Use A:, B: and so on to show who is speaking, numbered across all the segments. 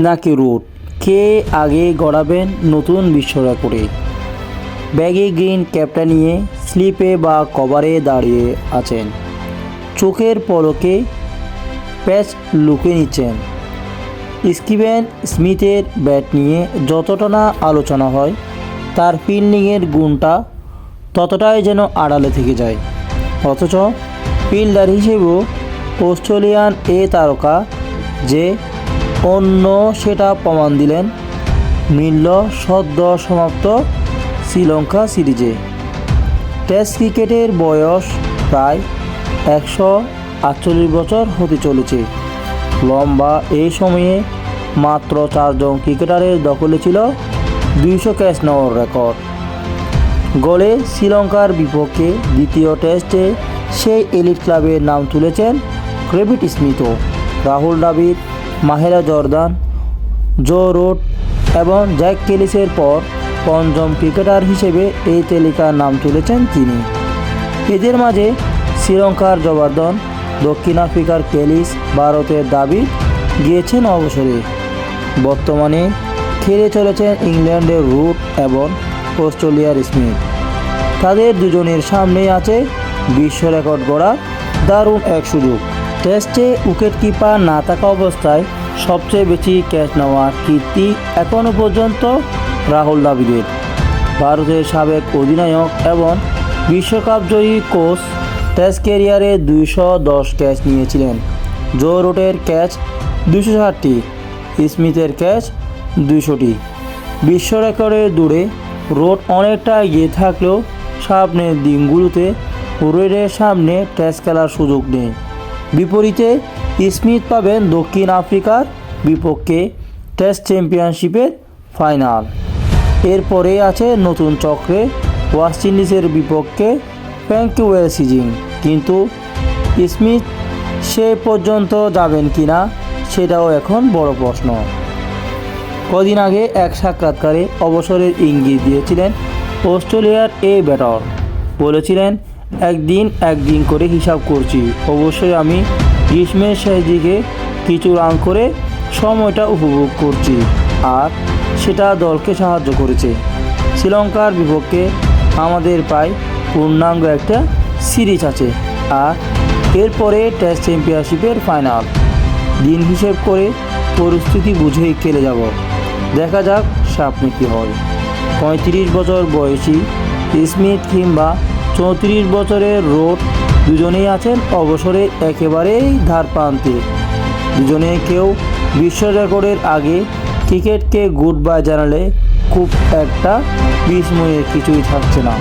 A: নাকি রুট, কে আগে গড়াবেন নতুন বিশ্ব রেকর্ডে? ব্যাগি গ্রিন ক্যাপটা নিয়ে স্লিপে বা কভারে দাঁড়িয়ে আছেন, চোখের পলকে প্যাচ লুকিয়ে নিচ্ছেন। স্টিভেন স্মিথের ব্যাট নিয়ে যতটা না আলোচনা হয়, তার ফিল্ডিংয়ের গুণটা ততটাই যেন আড়ালে থেকে যায়। অথচ ফিল্ডার হিসেবেও অস্ট্রেলিয়ান এ তারকা যে অন্য সেটা প্রমাণ দিলেন মিলল সদ্য সমাপ্ত শ্রীলঙ্কা সিরিজে। টেস্ট ক্রিকেটের বয়স প্রায় 148 বছর হতে চলেছে। লম্বা এই সময়ে মাত্র 4 জন ক্রিকেটারের দখলে ছিল 200 ক্যাচ নেওয়ার রেকর্ড। গোলে শ্রীলঙ্কার বিপক্ষে দ্বিতীয় টেস্টে সেই এলিট ক্লাবের নাম তুলেছেন David স্মিথও, Rahul Dravid, Mahera Jordan, Joe Root এবং জ্যাক ক্যালিসের পর পঞ্চম ক্রিকেটার হিসেবে এই তালিকার নাম তুলেছেন তিনি। এদের মাঝে শ্রীলঙ্কার জনার্দন, দক্ষিণ আফ্রিকার ক্যালিস, ভারতের দ্রাবিড় গিয়েছেন অবসরে। বর্তমানে খেলে চলেছেন ইংল্যান্ডের রুট এবং অস্ট্রেলিয়ার স্মিথ। তাদের দুজনের সামনেই আছে বিশ্ব রেকর্ড গড়ার দারুণ এক সুযোগ। টেস্টে উইকেট কিপার না থাকা অবস্থায় সবচেয়ে বেশি ক্যাচ নেওয়ার কীর্তি এখনও পর্যন্ত রাহুল দ্রাবিড়ের। ভারতের সাবেক অধিনায়ক এবং বিশ্বকাপ জয়ী কোচ টেস্ট ক্যারিয়ারে 210 ক্যাচ নিয়েছিলেন। জো রুটের ক্যাচ 260টি, স্মিথের ক্যাচ 200টি। বিশ্ব রেকর্ডের দূরে রুট অনেকটা এগিয়ে থাকলেও সামনের দিনগুলোতে রুটের সামনে টেস্ট খেলার সুযোগ নেই। বিপরীতে স্মিথ পাবেন দক্ষিণ আফ্রিকার বিপক্ষে টেস্ট চ্যাম্পিয়নশিপের ফাইনাল। এরপরে আছে নতুন চক্রে ওয়েস্ট ইন্ডিজের বিপক্ষে ভ্যাঙ্কুভার সিরিজ। কিন্তু স্মিথ সে পর্যন্ত যাবেন কিনা সেটাও এখন বড় প্রশ্ন। কদিন আগে এক সাক্ষাৎকারে অবসরের ইঙ্গিত দিয়েছিলেন অস্ট্রেলিয়ার এই ব্যাটার। বলেছিলেন, একদিন করে হিসাব করছি। অবশ্যই আমি গ্রীষ্মের শেষ দিকে কিছু রান করে সময়টা উপভোগ করছি, আর সেটা দলকে সাহায্য করেছে। শ্রীলঙ্কার বিপক্ষে আমাদের প্রায় পূর্ণাঙ্গ একটা সিরিজ আছে, আর এরপরে টেস্ট চ্যাম্পিয়নশিপের ফাইনাল। দিন হিসেব করে পরিস্থিতি বুঝেই খেলে যাব। দেখা যাক সামনে কী হয়। 35 বছর বয়সী স্মিথ কিংবা 34 বছরের রুট দুজনেই আছেন অবসরে একেবারেই ধার প্রান্তে। দুজনে কেউ বিশ্ব রেকর্ডের আগে ক্রিকেটকে গুড বাই জানালে খুব একটা বিস্ময়ের কিছুই থাকছে না।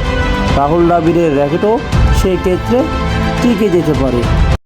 A: রাহুল দ্রাবিড়ের রেকর্ডও সেই ক্ষেত্রে টিকে যেতে পারে।